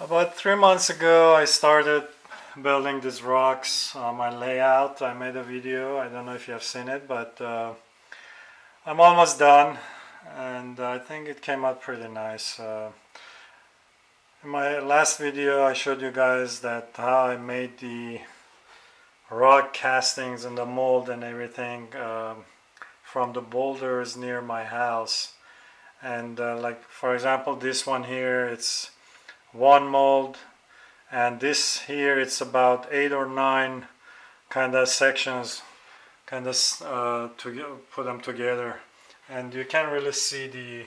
About 3 months ago, I started building these rocks on my layout. I made a video. I don't know if you have seen it, but I'm almost done, and I think it came out pretty nice. In my last video, I showed you guys that how I made the rock castings and the mold and everything from the boulders near my house. And like for example, this one here, it's one mold, and this here it's about 8 or 9 kind of sections, kind of to put them together, and you can really see the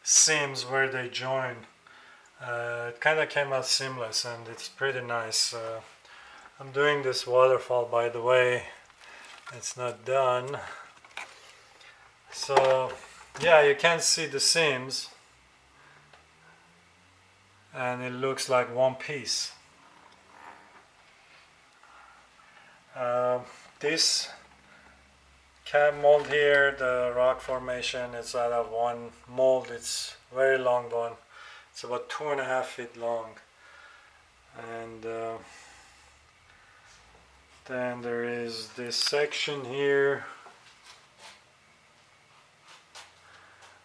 seams where they join. It kind of came out seamless, and it's pretty nice. I'm doing this waterfall, by the way. It's not done, so yeah, you can see the seams, and it looks like one piece. This cam mold here, the rock formation, is out of one mold. It's very long one. It's about 2.5 feet long, and then there is this section here.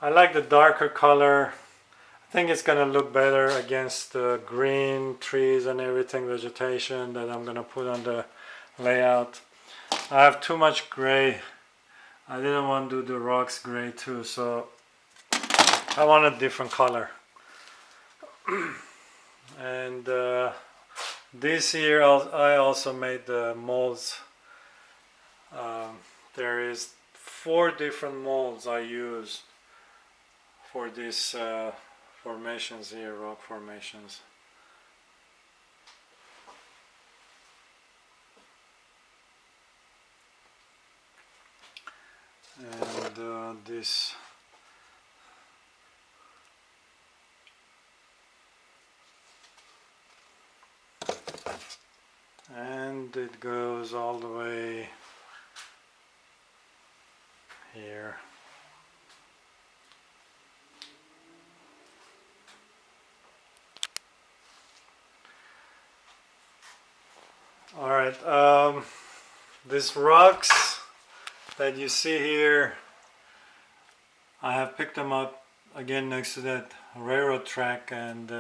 I like the darker color. I think it's gonna look better against the green trees and everything, vegetation that I'm gonna put on the layout. I have too much gray. I didn't want to do the rocks gray too, so I want a different color. And this here I also made the molds. There is 4 different molds I use for these formations here, rock formations. And this and it goes all the way here. All right, these rocks that you see here, I have picked them up again next to that railroad track, and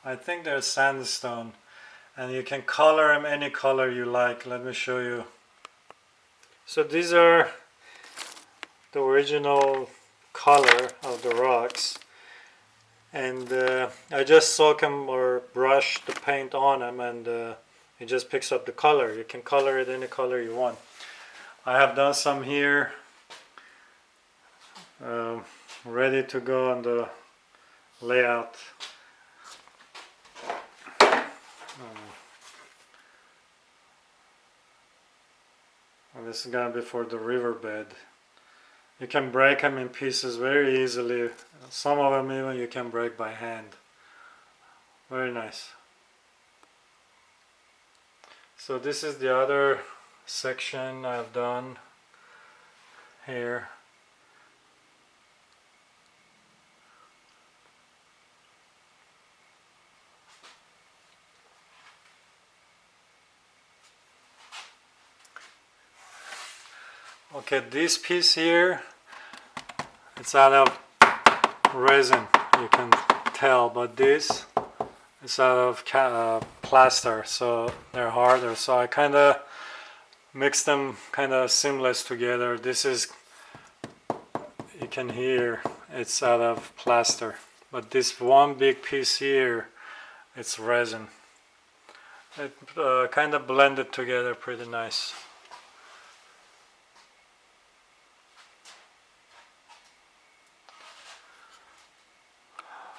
I think they're sandstone, and you can color them any color you like. Let me show you. So these are the original color of the rocks, and I just soak them or brush the paint on them, and it just picks up the color. You can color it any color you want. I have done some here ready to go on the layout. And this is gonna be for the riverbed. You can break them in pieces very easily. Some of them even you can break by hand. Very nice. So this is the other section I've done here. Okay, this piece here, it's out of resin, you can tell, but this is out of plaster, so they're harder. So I kind of mix them kind of seamless together. This is, you can hear it's out of plaster, but this one big piece here, it's resin. It kind of blended together pretty nice.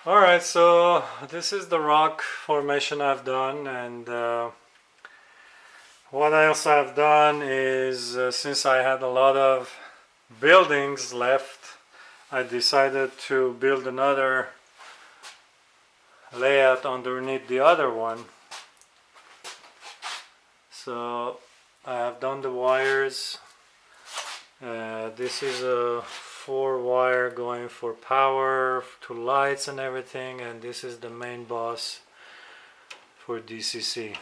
Alright, so this is the rock formation I've done, and what else I've done is since I had a lot of buildings left, I decided to build another layout underneath the other one. So I have done the wires. This is a 4-wire going for power to lights and everything, and this is the main boss for DCC.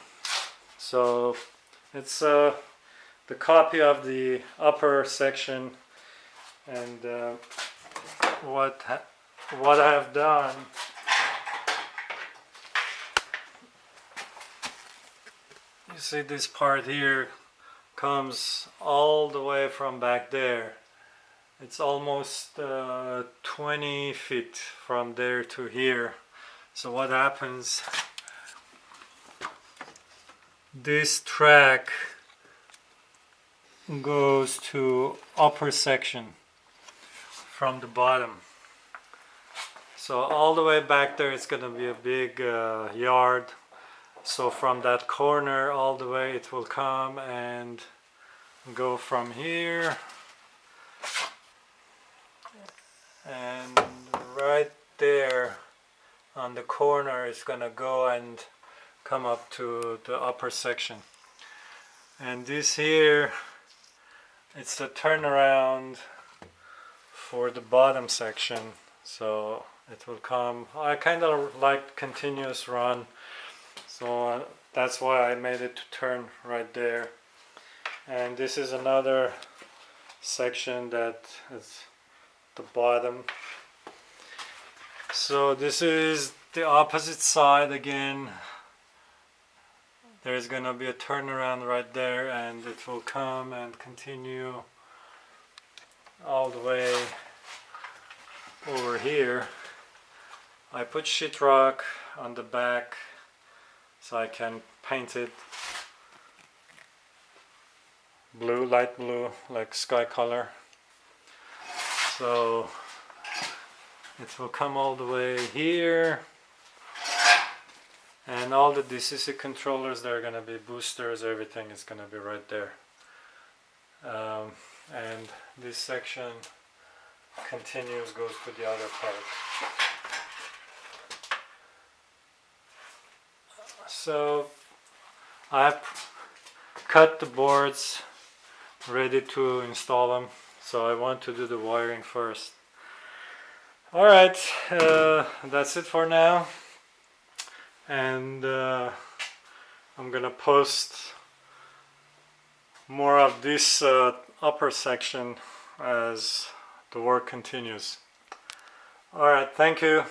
So it's the copy of the upper section, and what I have done, you see this part here comes all the way from back there. It's almost 20 feet from there to here. So what happens, this track goes to upper section from the bottom. So all the way back there it's going to be a big yard. So from that corner all the way it will come and go from here, and right there on the corner it's going to go and come up to the upper section. And this here, it's the turnaround for the bottom section, so it will come. I kind of like continuous run, so that's why I made it to turn right there. And this is another section that is the bottom. So this is the opposite side again. There's gonna be a turnaround right there, and it will come and continue all the way over here. I put sheetrock on the back so I can paint it blue, light blue, like sky color. So it will come all the way here, and all the DCC controllers, they're going to be boosters, everything is going to be right there. And this section continues, goes to the other part. So I have cut the boards, ready to install them. So I want to do the wiring first. Alright, that's it for now. And I'm gonna post more of this upper section as the work continues. Alright, thank you.